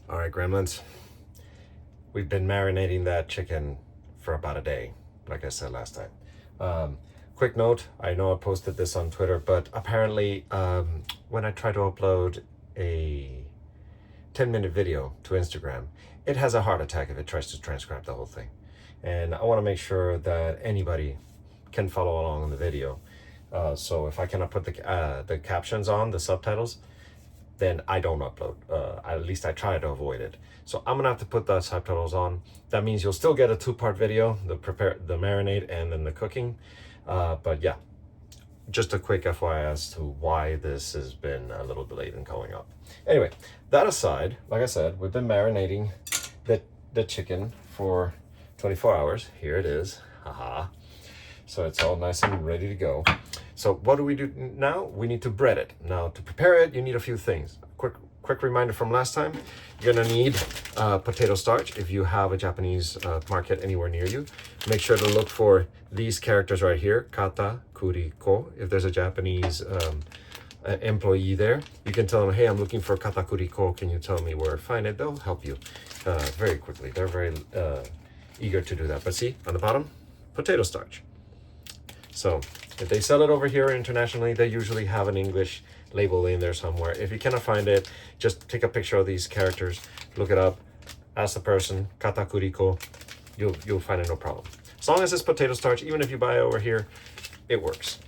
All right, gremlins. We've been marinating that chicken for about a day, like I said last time. Quick note, I know I posted this on Twitter, but apparently when I try to upload a 10-minute video to Instagram, it has a heart attack if it tries to transcribe the whole thing. And I want to make sure that anybody can follow along in the video. So if I cannot put the captions on, the subtitles, then I don't upload. At least I try to avoid it. So I'm gonna have to put the subtitles on. That means you'll still get a two-part video, the marinade and then the cooking. But yeah, just a quick FYI as to why this has been a little delayed in going up. Anyway, that aside, like I said, we've been marinating the chicken for 24 hours. Here it is, haha. So it's all nice and ready to go. So what do we do now? We need to bread it. Now to prepare it, you need a few things. Quick reminder from last time, you're gonna need potato starch if you have a Japanese market anywhere near you. Make sure to look for these characters right here, kata, kuri, ko. If there's a Japanese employee there, you can tell them, hey, I'm looking for kata, kuri, ko. Can you tell me where to find it? They'll help you very quickly. They're very eager to do that. But see, on the bottom, potato starch. So if they sell it over here internationally, they usually have an English label in there somewhere. If you cannot find it, just take a picture of these characters, look it up, ask the person, kata kuri ko, you'll find it no problem. As long as it's potato starch, even if you buy it over here, it works.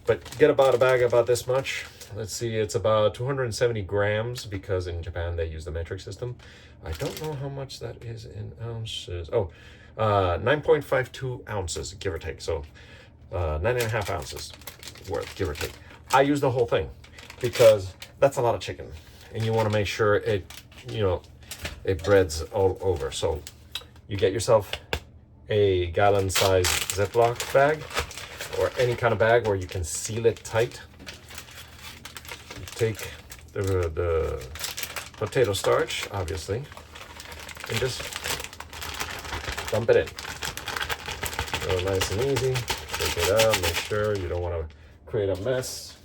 But get about a bag about this much. Let's see, it's about 270 grams because in Japan they use the metric system. I don't know how much that is in ounces. Oh, 9.52 ounces, give or take. So 9.5 ounces worth, give or take. I use the whole thing because that's a lot of chicken and you want to make sure it, it breads all over. So you get yourself a gallon size Ziploc bag or any kind of bag where you can seal it tight. You take the potato starch, obviously, and just dump it in. So nice and easy. Take it out, make sure you don't want to create a mess.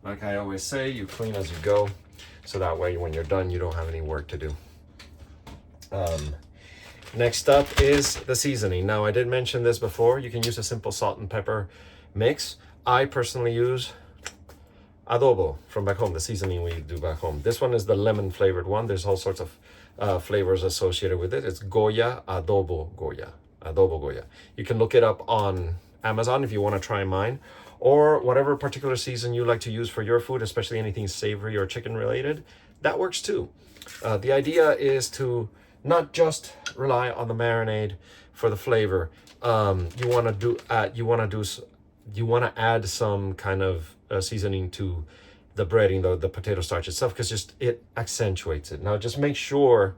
Like I always say, you clean as you go, so that way when you're done, you don't have any work to do. Next up is the seasoning. Now, I did mention this before. You can use a simple salt and pepper mix. I personally use adobo from back home, the seasoning we do back home. This one is the lemon flavored one. There's all sorts of flavors associated with it. It's Goya Adobo Goya. Adobo Goya. You can look it up on Amazon if you want to try mine, or whatever particular season you like to use for your food, especially anything savory or chicken related. That works too. The idea is to not just rely on the marinade for the flavor. You want to add some kind of seasoning to the breading, the potato starch itself, because just it accentuates it. Now just make sure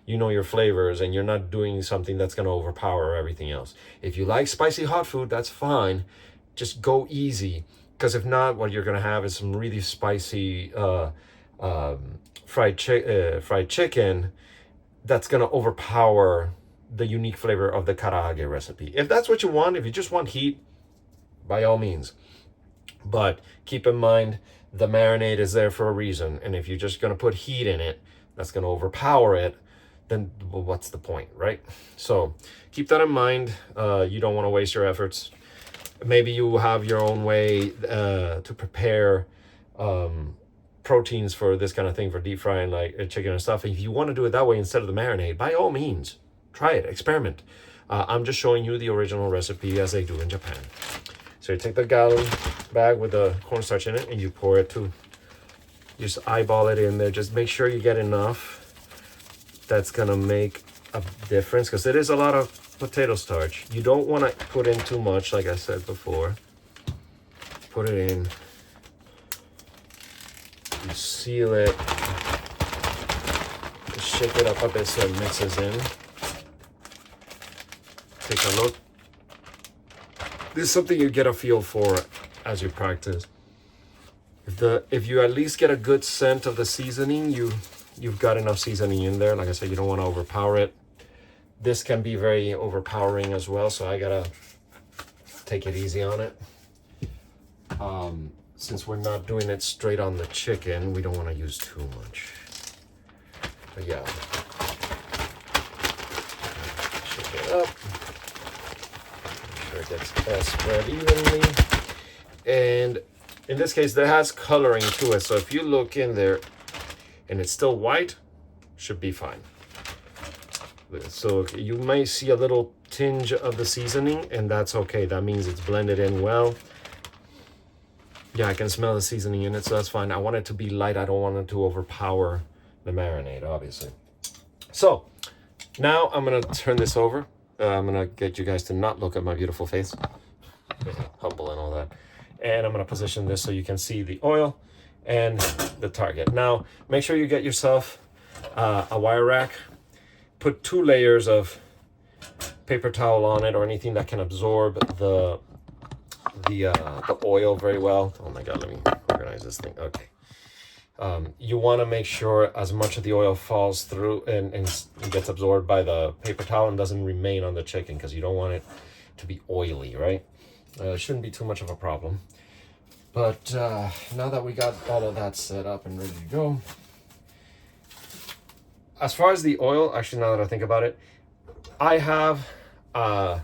you know your flavors and you're not doing something that's going to overpower everything else. If you like spicy hot food, that's fine. Just go easy, because if not, what you're going to have is some really spicy fried chicken that's going to overpower the unique flavor of the SaruKage recipe. If that's what you want, if you just want heat, by all means. But keep in mind, the marinade is there for a reason. And if you're just going to put heat in it, that's going to overpower it. Then well, what's the point, right? So keep that in mind. You don't want to waste your efforts. Maybe you have your own way to prepare proteins for this kind of thing, for deep frying like chicken and stuff. If you want to do it that way instead of the marinade, by all means, try it, experiment. I'm just showing you the original recipe as they do in Japan. So you take the gallon bag with the cornstarch in it and you pour it to, just eyeball it in there. Just make sure you get enough that's gonna make a difference, because it is a lot of potato starch. You don't want to put in too much, like I said before. Put it in, you seal it, you shake it up a bit so it mixes in. Take a look. This is something you get a feel for as you practice. If you at least get a good scent of the seasoning, you've got enough seasoning in there. Like I said, you don't want to overpower it. This can be very overpowering as well, so I gotta take it easy on it. Since we're not doing it straight on the chicken, we don't want to use too much. But yeah, shake it up. Make sure it gets all spread evenly. And in this case, there has coloring to it. So if you look in there and it's still white, should be fine. So you may see a little tinge of the seasoning, and that's okay. That means it's blended in well. Yeah, I can smell the seasoning in it, so that's fine. I want it to be light. I don't want it to overpower the marinade, obviously. So now I'm gonna turn this over. I'm gonna get you guys to not look at my beautiful face. Humble and all that. And I'm gonna position this so you can see the oil and the target. Now, make sure you get yourself a wire rack. Put 2 layers of paper towel on it, or anything that can absorb the oil very well. Oh my God, let me organize this thing. Okay. You want to make sure as much of the oil falls through and gets absorbed by the paper towel and doesn't remain on the chicken, because you don't want it to be oily, right? It shouldn't be too much of a problem. But now that we got all of that set up and ready to go, as far as the oil, actually, now that I think about it, I have a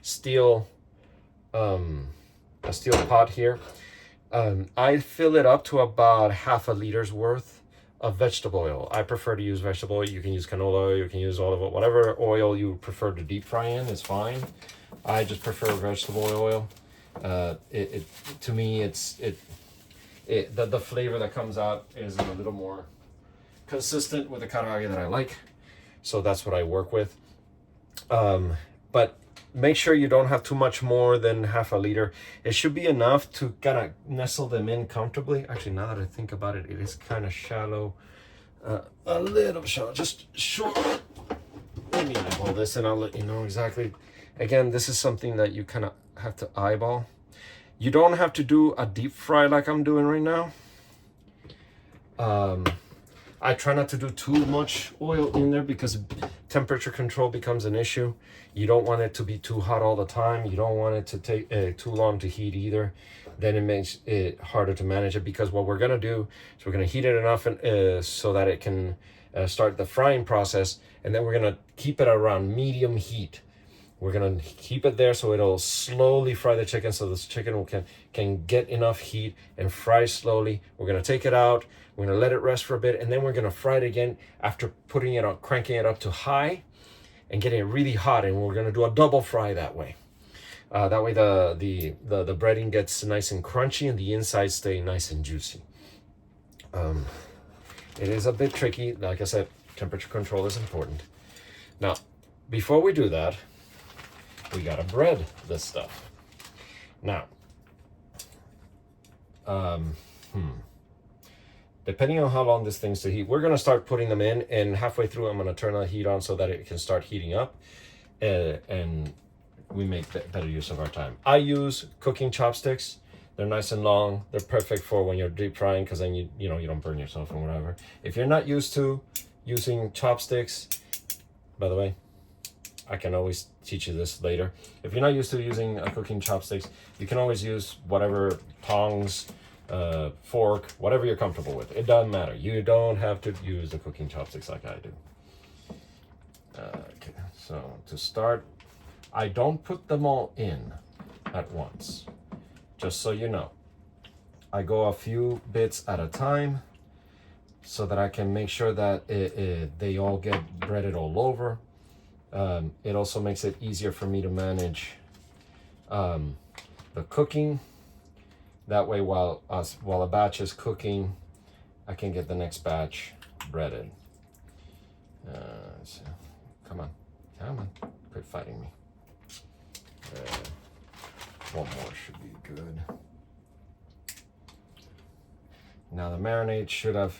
steel pot here. I fill it up to about half a liter's worth of vegetable oil. I prefer to use vegetable oil. You can use canola oil, you can use olive oil, whatever oil you prefer to deep fry in is fine. I just prefer vegetable oil. To me, the flavor that comes out is a little more consistent with the karage that I like, so that's what I work with. But make sure you don't have too much more than half a liter. It should be enough to kind of nestle them in comfortably. Actually, now that I think about it, it is kind of shallow, a little shallow, just short. Let me eyeball this and I'll let you know exactly. Again, this is something that you kind of have to eyeball. You don't have to do a deep fry like I'm doing right now. I try not to do too much oil in there because temperature control becomes an issue. You don't want it to be too hot all the time. You don't want it to take too long to heat either. Then it makes it harder to manage it, because what we're gonna do is we're gonna heat it enough so that it can start the frying process, and then we're gonna keep it around medium heat. We're gonna keep it there so it'll slowly fry the chicken, so this chicken can get enough heat and fry slowly. We're gonna take it out. We're gonna let it rest for a bit, and then we're gonna fry it again after putting it on, cranking it up to high and getting it really hot. And we're gonna do a double fry that way. That way the breading gets nice and crunchy and the insides stay nice and juicy. It is a bit tricky. Like I said, temperature control is important. Now, before we do that, we gotta bread this stuff. Now, depending on how long this thing's to heat, we're gonna start putting them in, and halfway through I'm gonna turn the heat on so that it can start heating up, and we make better use of our time. I use cooking chopsticks. They're nice and long. They're perfect for when you're deep frying, because then you don't burn yourself or whatever. If you're not used to using chopsticks, by the way, I can always teach you this later. If you're not used to using cooking chopsticks, you can always use whatever, tongs, fork, whatever you're comfortable with. It doesn't matter. You don't have to use the cooking chopsticks like I do. Okay, so to start, I don't put them all in at once, just so you know. I go a few bits at a time so that I can make sure that they all get breaded all over. It also makes it easier for me to manage the cooking. That way, while a batch is cooking, I can get the next batch breaded. So, come on, quit fighting me. One more should be good. Now the marinade should have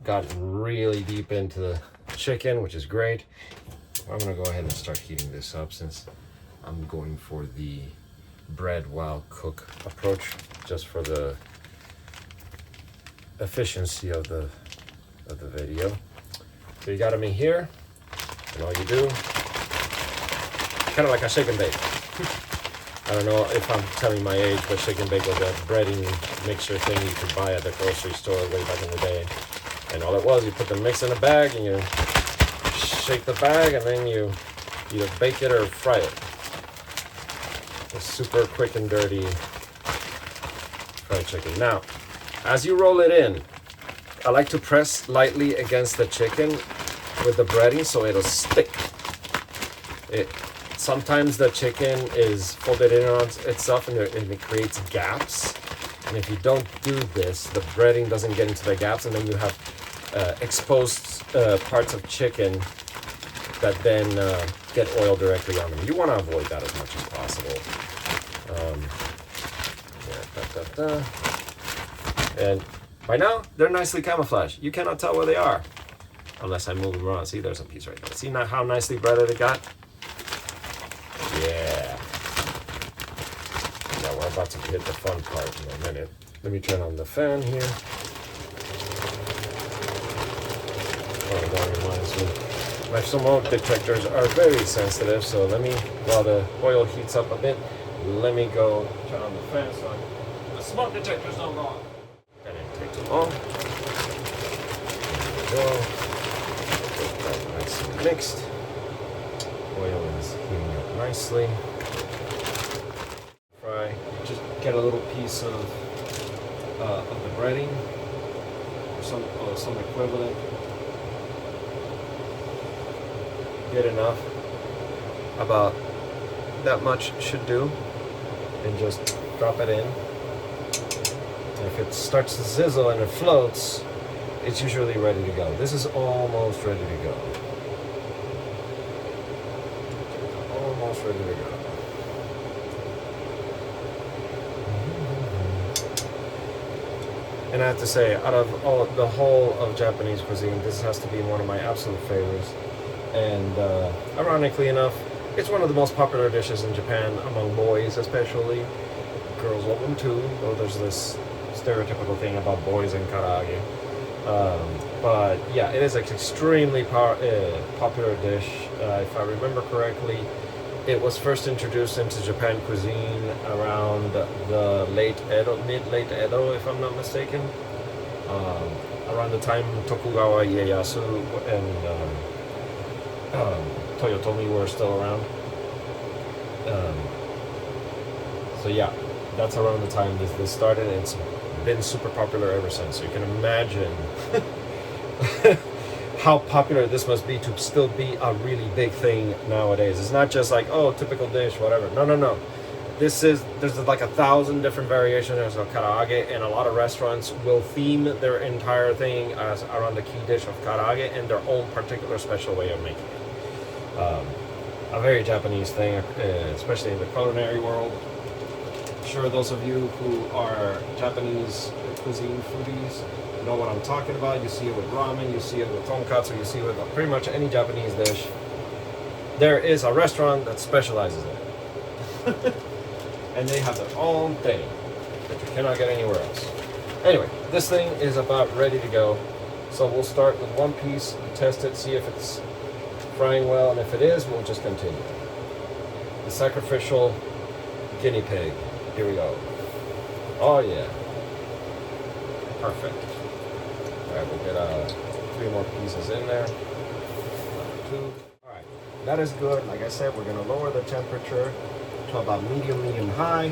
gotten really deep into the chicken, which is great. I'm gonna go ahead and start heating this up, since I'm going for the bread while cook approach, just for the efficiency of the video. So you got them in here, and all you do, kind of like a shake and bake. I don't know if I'm telling my age, but shake and bake was that breading mixture thing you could buy at the grocery store way back in the day. And all it was, you put the mix in a bag and you shake the bag, and then you either bake it or fry it. It's super quick and dirty fried chicken. Now, as you roll it in, I like to press lightly against the chicken with the breading so it'll stick. Sometimes the chicken is folded in on itself and it creates gaps. And if you don't do this, the breading doesn't get into the gaps, and then you have exposed parts of chicken that then get oil directly on them. You want to avoid that as much as possible. And by now, they're nicely camouflaged. You cannot tell where they are unless I move them around. See, there's a piece right there. See now how nicely breaded it got? Yeah. Now we're about to hit the fun part in a minute. Let me turn on the fan here. Oh, that reminds me. My smoke detectors are very sensitive, so while the oil heats up a bit, let me go turn on the fan so the smoke detectors don't go on. And it takes too long. There we go. Get that nice and mixed. Oil is heating up nicely. Fry. Just get a little piece of the breading or some equivalent. Get enough. About that much should do. And just drop it in. And if it starts to sizzle and it floats, it's usually ready to go. This is almost ready to go. Almost ready to go. And I have to say, out of the whole of Japanese cuisine, this has to be one of my absolute favorites. And ironically enough, it's one of the most popular dishes in Japan among boys, especially. Girls love them too, though there's this stereotypical thing about boys and karaage. But yeah, it is an extremely popular dish. If I remember correctly, it was first introduced into Japan cuisine around the mid-late Edo, if I'm not mistaken. Around the time Tokugawa Ieyasu and Toyotomi were still around. So yeah, that's around the time this started, and it's been super popular ever since. So you can imagine how popular this must be to still be a really big thing nowadays. It's not just like, oh, typical dish, whatever. No. There's like 1,000 different variations of karaage, and a lot of restaurants will theme their entire thing as around the key dish of karaage and their own particular special way of making it. A very Japanese thing, especially in the culinary world. I'm sure those of you who are Japanese cuisine foodies know what I'm talking about. You see it with ramen, you see it with tonkatsu, you see it with pretty much any Japanese dish. There is a restaurant that specializes in it. And they have their own thing that you cannot get anywhere else. Anyway, this thing is about ready to go. So we'll start with one piece, test it, see if it's frying well, and if it is, we'll just continue. The sacrificial guinea pig. Here we go. Oh yeah. Perfect. Alright, we'll get 3 more pieces in there. 2. Alright, that is good. Like I said, we're going to lower the temperature to about medium high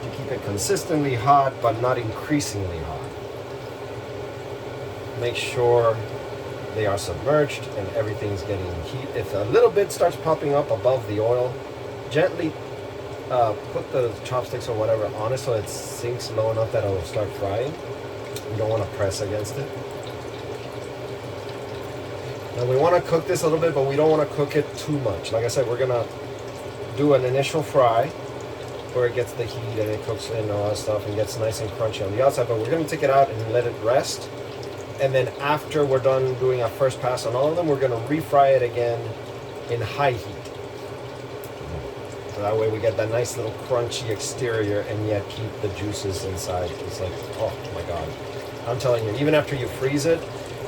to keep it consistently hot, but not increasingly hot. Make sure they are submerged and everything's getting heat. If a little bit starts popping up above the oil, gently put the chopsticks or whatever on it so it sinks low enough that it will start frying. You don't want to press against it. Now we want to cook this a little bit, but we don't want to cook it too much. Like I said, we're going to do an initial fry where it gets the heat and it cooks and all that stuff and gets nice and crunchy on the outside, but we're going to take it out and let it rest. And then after we're done doing our first pass on all of them, we're going to refry it again in high heat. So that way we get that nice little crunchy exterior and yet keep the juices inside. It's like, oh my God. I'm telling you, even after you freeze it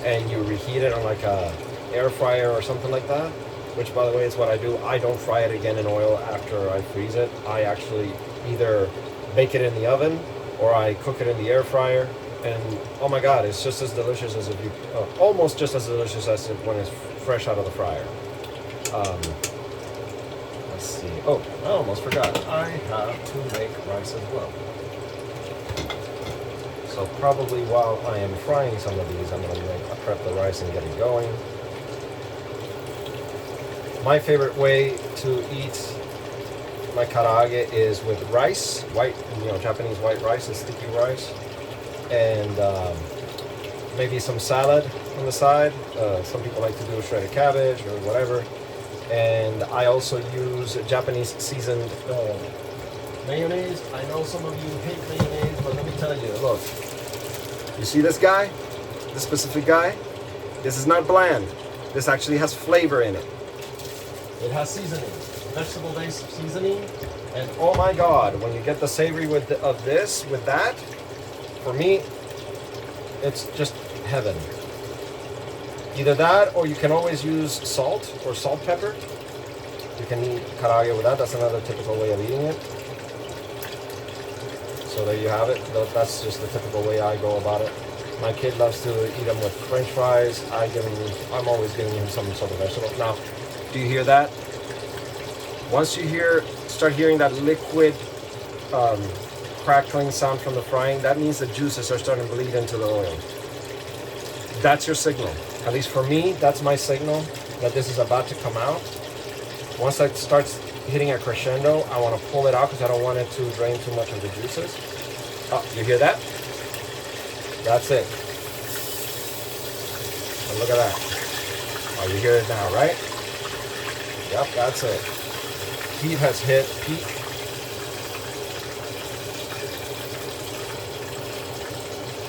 and you reheat it on like a air fryer or something like that, which by the way is what I do. I don't fry it again in oil after I freeze it. I actually either bake it in the oven or I cook it in the air fryer And oh my god, it's just as delicious as if you, almost just as delicious as if when it's fresh out of the fryer. Let's see. Oh, I almost forgot. I have to make rice as well. So probably while I am frying some of these, I'm going to prep the rice and get it going. My favorite way to eat my karaage is with rice, white, Japanese white rice, and sticky rice, and maybe some salad on the side. Some people like to do shredded cabbage or whatever. And I also use Japanese seasoned mayonnaise. I know some of you hate mayonnaise, but let me tell you, look. You see this guy? This specific guy? This is not bland. This actually has flavor in it. It has seasoning, vegetable-based seasoning. And oh my God, when you get the savory of this, with that, for me, it's just heaven. Either that, or you can always use salt or salt pepper. You can eat karaage with that. That's another typical way of eating it. So there you have it. That's just the typical way I go about it. My kid loves to eat them with French fries. I'm always giving him some sort of vegetable. Now, do you hear that? Once you start hearing that liquid crackling sound from the frying, that means the juices are starting to bleed into the oil. That's your signal. At least for me, that's my signal that this is about to come out. Once that starts hitting a crescendo, I want to pull it out because I don't want it to drain too much of the juices. Oh, you hear that? That's it. And look at that. Oh, you hear it now, right? Yep, that's it. Heat has hit peak.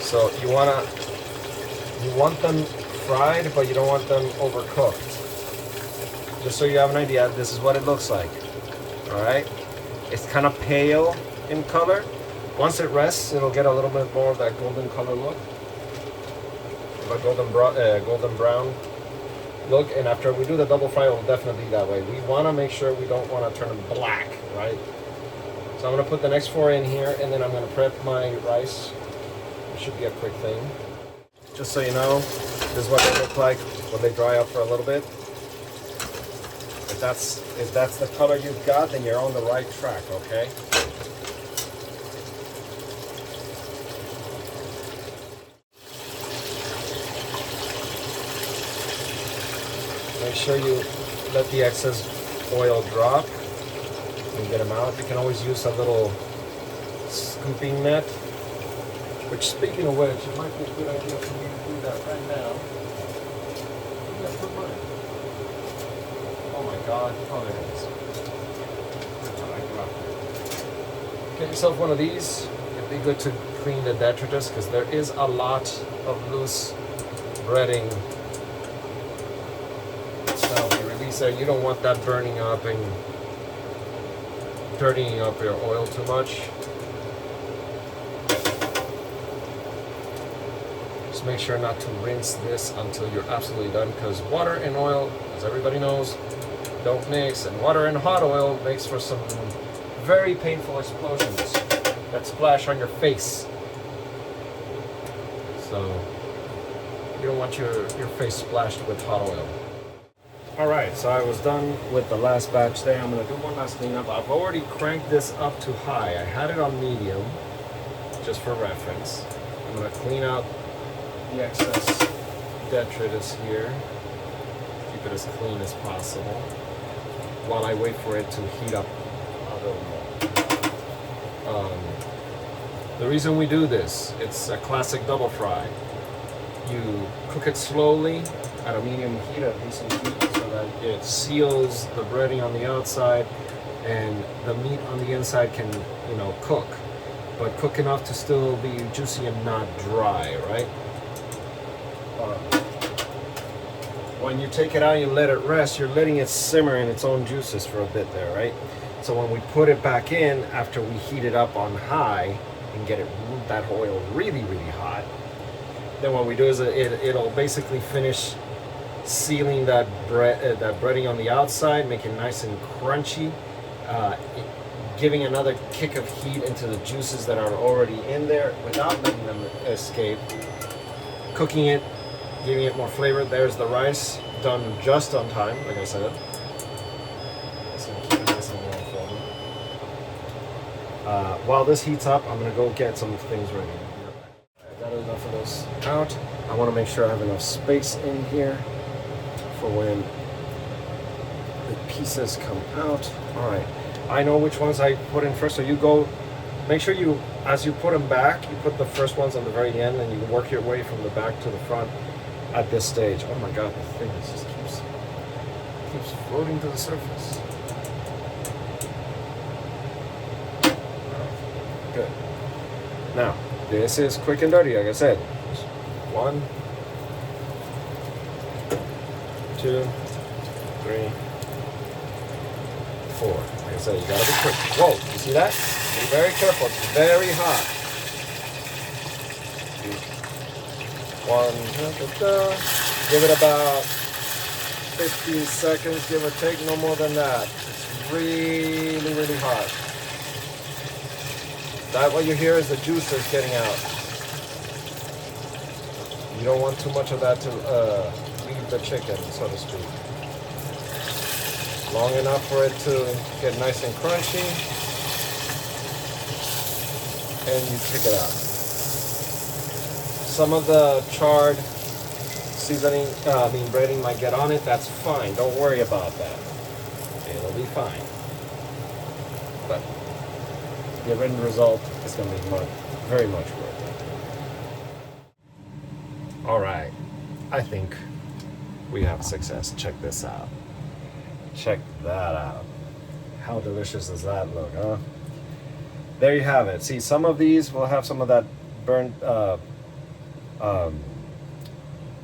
So you want them fried, but you don't want them overcooked. Just so you have an idea, this is what it looks like. All right, it's kind of pale in color. Once it rests, it'll get a little bit more of that golden color look, a golden brown look. And after we do the double fry, it'll definitely be that way. We want to make sure we don't want to turn them black, right? So I'm going to put the next 4 in here, and then I'm going to prep my rice. It should be a quick thing. Just so you know, this is what they look like when they dry up for a little bit. If that's the color you've got, then you're on the right track, okay? Make sure you let the excess oil drop and get them out. You can always use a little scooping net, which, speaking of which, it might be a good idea for me to do that right now. Oh my God, oh there it is. Get yourself one of these. It'd be good to clean the detritus because there is a lot of loose breading stuff. You release that, you don't want that burning up and dirtying up your oil too much. Just make sure not to rinse this until you're absolutely done, because water and oil, as everybody knows, don't mix, and water and hot oil makes for some very painful explosions that splash on your face. So you don't want your face splashed with hot oil. Alright, so I was done with the last batch there. I'm going to do one last cleanup. I've already cranked this up to high. I had it on medium, just for reference. I'm going to clean out the excess detritus here. Keep it as clean as possible while I wait for it to heat up a little more. The reason we do this, it's a classic double fry. You cook it slowly at a medium heat, at decent heat, so that it seals the breading on the outside and the meat on the inside can, cook, but cook enough to still be juicy and not dry, right? When you take it out and you let it rest, you're letting it simmer in its own juices for a bit there, right? So when we put it back in after we heat it up on high and get that oil really, really hot, then what we do is it'll basically finish sealing that breading on the outside, make it nice and crunchy. giving another kick of heat into the juices that are already in there without letting them escape. Cooking it, giving it more flavor. There's the rice, done just on time, like I said. It's gonna keep it nice and warm for me. While this heats up, I'm gonna go get some things ready. I got enough of those out. I want to make sure I have enough space in here for when the pieces come out. All right, I know which ones I put in first. So you go, make sure you, as you put them back, you put the first ones on the very end, and you work your way from the back to the front at this stage. Oh my God, the thing just keeps floating to the surface. Good. Now, this is quick and dirty, like I said. 1, 2, 3, 4. Like I said, you gotta be quick. Whoa, you see that? Be very careful, it's very hot. 1, give it about 15 seconds, give or take, no more than that. It's really, really hot. That what you hear is the juices getting out. You don't want too much of that to leave the chicken, so to speak. Long enough for it to get nice and crunchy, and you take it out. Some of the charred seasoning, breading might get on it. That's fine. Don't worry about that. It'll be fine. But the end result is going to be very much worth it. All right, I think we have success. Check this out. Check that out. How delicious does that look, huh? There you have it. See, some of these will have some of that burnt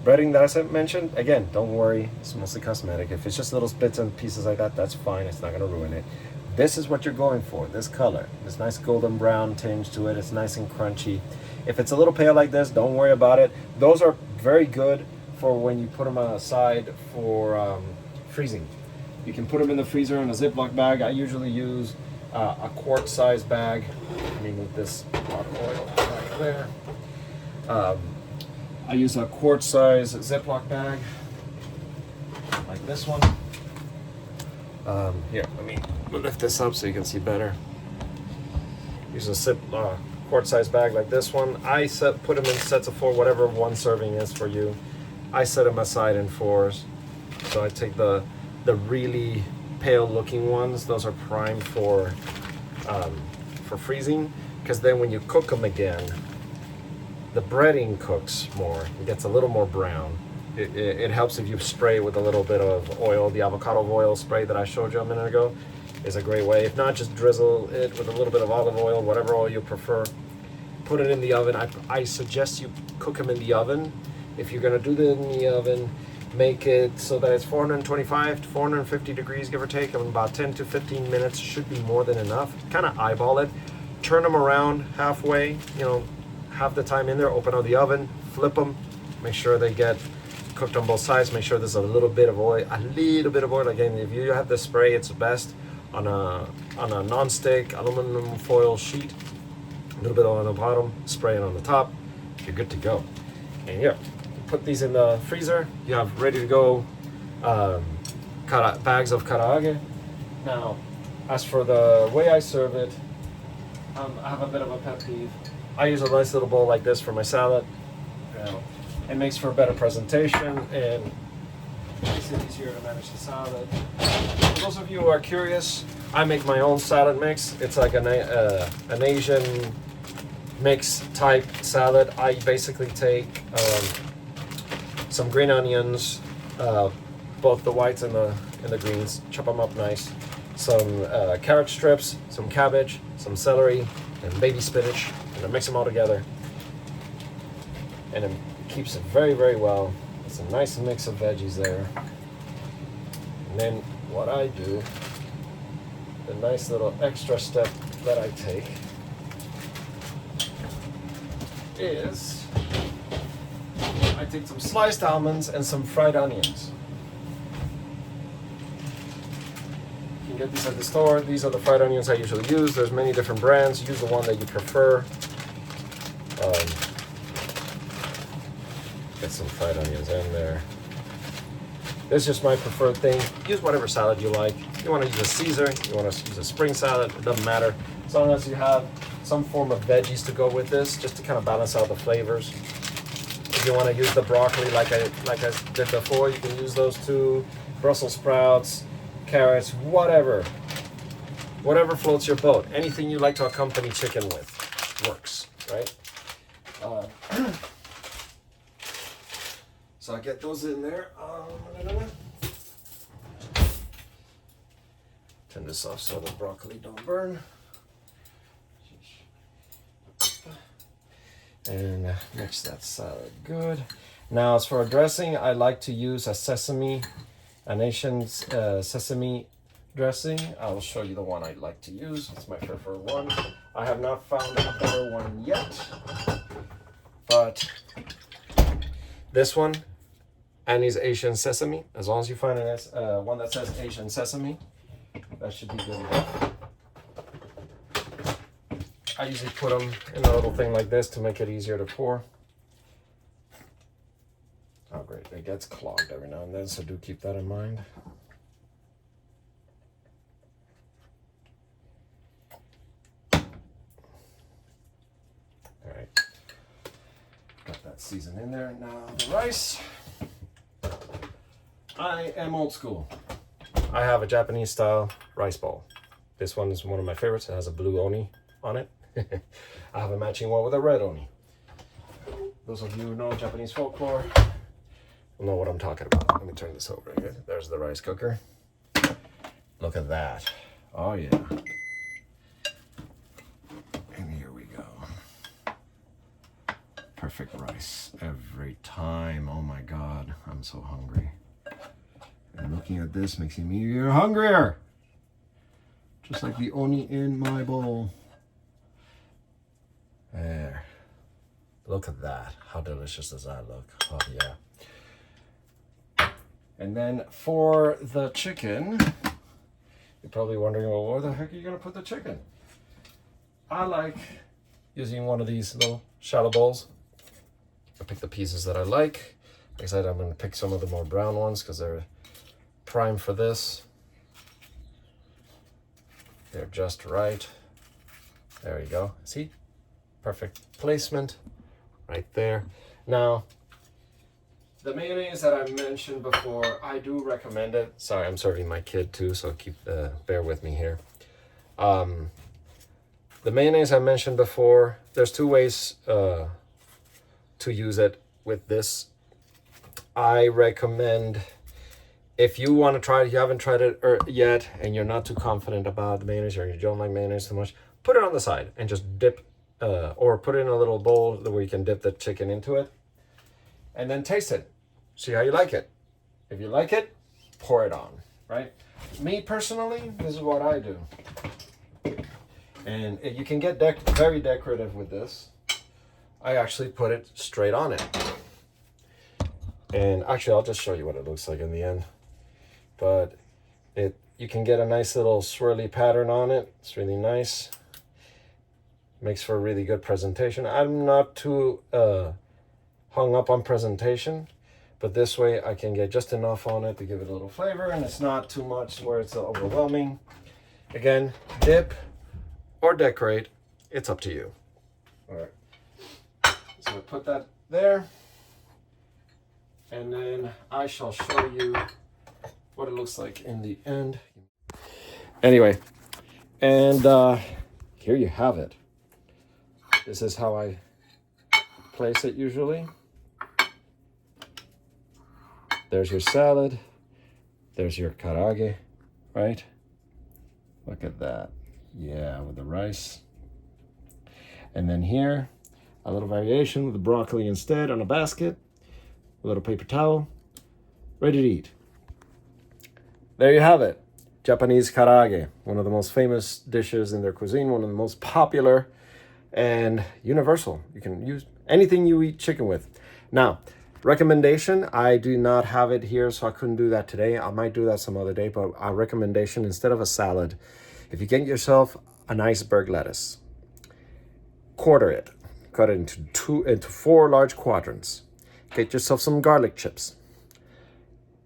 breading that I mentioned. Again, don't worry, it's mostly cosmetic. If it's just little bits and pieces like that, that's fine. It's not going to ruin it. This is what you're going for, this color. This nice golden brown tinge to it. It's nice and crunchy. If it's a little pale like this, don't worry about it. Those are very good for when you put them aside for freezing. You can put them in the freezer in a Ziploc bag. I usually use a quart size bag. Let me move this pot of oil back there. I use a quart size Ziploc bag like this one. Here, let me lift this up so you can see better. Use a quart size bag like this one. I put them in sets of 4, whatever one serving is for you. I set them aside in 4s. So I take the really pale looking ones. Those are primed for freezing, because then when you cook them again, the breading cooks more. It gets a little more brown. It helps if you spray with a little bit of oil. The avocado oil spray that I showed you a minute ago is a great way. If not, just drizzle it with a little bit of olive oil, whatever oil you prefer. Put it in the oven. I suggest you cook them in the oven. If you're gonna do it in the oven, make it so that it's 425 to 450 degrees, give or take, in about 10 to 15 minutes. Should be more than enough. Kind of eyeball it. Turn them around halfway, half the time in there. Open up the oven, flip them, make sure they get cooked on both sides. Make sure there's a little bit of oil. Again, if you have the spray, it's best on a non-stick aluminum foil sheet. A little bit on the bottom, spray it on the top. You're good to go. And yeah, put these in the freezer. You have ready to go bags of SaruKage. Now, as for the way I serve it, I have a bit of a pet peeve. I use a nice little bowl like this for my salad. It makes for a better presentation and makes it easier to manage the salad. For those of you who are curious, I make my own salad mix. It's like an Asian mix type salad. I basically take some green onions, both the whites and the greens, chop them up nice. Some carrot strips, some cabbage, some celery, and baby spinach, and I mix them all together. And it keeps it very, very well. It's a nice mix of veggies there. And then what I do, the nice little extra step that I take is I take some sliced almonds and some fried onions. You can get these at the store. These are the fried onions I usually use. There's many different brands. Use the one that you prefer. Get some fried onions in there. This is just my preferred thing. Use whatever salad you like. You want to use a Caesar, you want to use a spring salad, it doesn't matter. As long as you have some form of veggies to go with this, just to kind of balance out the flavors. If you want to use the broccoli like I did before, you can use those too. Brussels sprouts, carrots, whatever. Whatever floats your boat. Anything you like to accompany chicken with works, right? So I get those in there. Turn this off so the broccoli don't burn. And mix that salad good. Now, as for a dressing, I like to use an Asian sesame dressing. I will show you the one I like to use. It's my preferred one. I have not found a better one yet, but this one, Annie's Asian Sesame. As long as you find one that says Asian Sesame, that should be good enough. I usually put them in a little thing like this to make it easier to pour. Oh great, it gets clogged every now and then, so do keep that in mind. All right, got that seasoned in there. Now the rice. I am old school. I have a Japanese style rice bowl. This one is one of my favorites. It has a blue oni on it. I have a matching one with a red oni. Those of you who know Japanese folklore will know what I'm talking about. Let me turn this over again. There's the rice cooker. Look at that. Oh yeah. And here we go. Perfect rice every time. Oh my God, I'm so hungry. And looking at this makes me even hungrier. Just like the oni in my bowl. There. Look at that. How delicious does that look? Oh yeah. And then for the chicken, you're probably wondering, well, where the heck are you going to put the chicken? I like using one of these little shallow bowls. I pick the pieces that I like. Like I said, I'm going to pick some of the more brown ones because they're prime for this. They're just right. There you go. See? Perfect placement right there. Now, the mayonnaise that I mentioned before, I do recommend it. Sorry, I'm serving my kid too, so bear with me here. The mayonnaise I mentioned before, there's two ways to use it with this. I recommend, if you want to try it, you haven't tried it yet, and you're not too confident about the mayonnaise, or you don't like mayonnaise too much, put it on the side and just dip, or put it in a little bowl where you can dip the chicken into it, and then taste it. See how you like it. If you like it, pour it on, right? Me personally, this is what I do. And you can get very decorative with this. I actually put it straight on it. And actually, I'll just show you what it looks like in the end. But you can get a nice little swirly pattern on it. It's really nice. Makes for a really good presentation. I'm not too hung up on presentation, but this way I can get just enough on it to give it a little flavor, and it's not too much where it's overwhelming. Again, dip or decorate, it's up to you. All right, so I put that there, and then I shall show you what it looks like in the end. Anyway, and here you have it. This is how I place it usually. There's your salad. There's your karage, right? Look at that. Yeah, with the rice. And then here, a little variation with the broccoli instead on a basket. A little paper towel. Ready to eat. There you have it. Japanese karage. One of the most famous dishes in their cuisine. One of the most popular and universal. You can use anything you eat chicken with. Now, Recommendation, I do not have it here, so I couldn't do that today. I might do that some other day, but our recommendation, instead of a salad, if you get yourself an iceberg lettuce, quarter it, cut it into 4 large quadrants. Get yourself some garlic chips.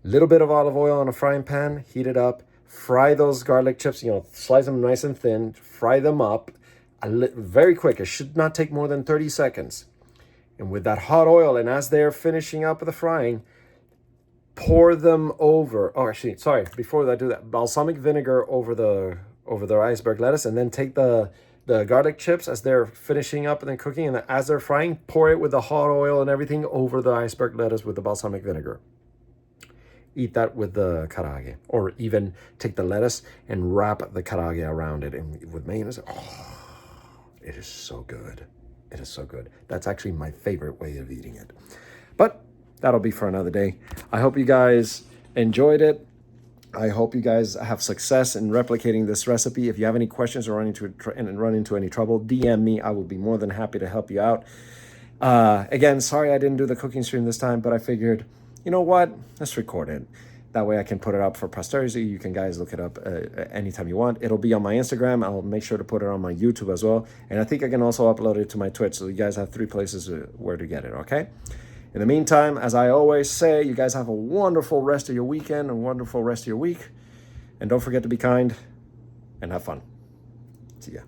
Little bit of olive oil on a frying pan, heat it up, fry those garlic chips, slice them nice and thin, fry them up very quick. It should not take more than 30 seconds. And with that hot oil, and as they're finishing up the frying, pour them over. Oh, actually, sorry, before I do that, balsamic vinegar over the iceberg lettuce, and then take the garlic chips as they're finishing up and then cooking, and as they're frying, pour it with the hot oil and everything over the iceberg lettuce with the balsamic vinegar. Eat that with the karaage, or even take the lettuce and wrap the karaage around it and with mayonnaise. Oh, it is so good. It is so good. That's actually my favorite way of eating it. But that'll be for another day. I hope you guys enjoyed it. I hope you guys have success in replicating this recipe. If you have any questions or run into any trouble, DM me. I will be more than happy to help you out. Again, sorry I didn't do the cooking stream this time, but I figured, you know what? Let's record it. That way I can put it up for posterity. You can guys look it up anytime you want. It'll be on my Instagram. I'll make sure to put it on my YouTube as well. And I think I can also upload it to my Twitch. So you guys have 3 places where to get it, okay? In the meantime, as I always say, you guys have a wonderful rest of your weekend, a wonderful rest of your week. And don't forget to be kind and have fun. See ya.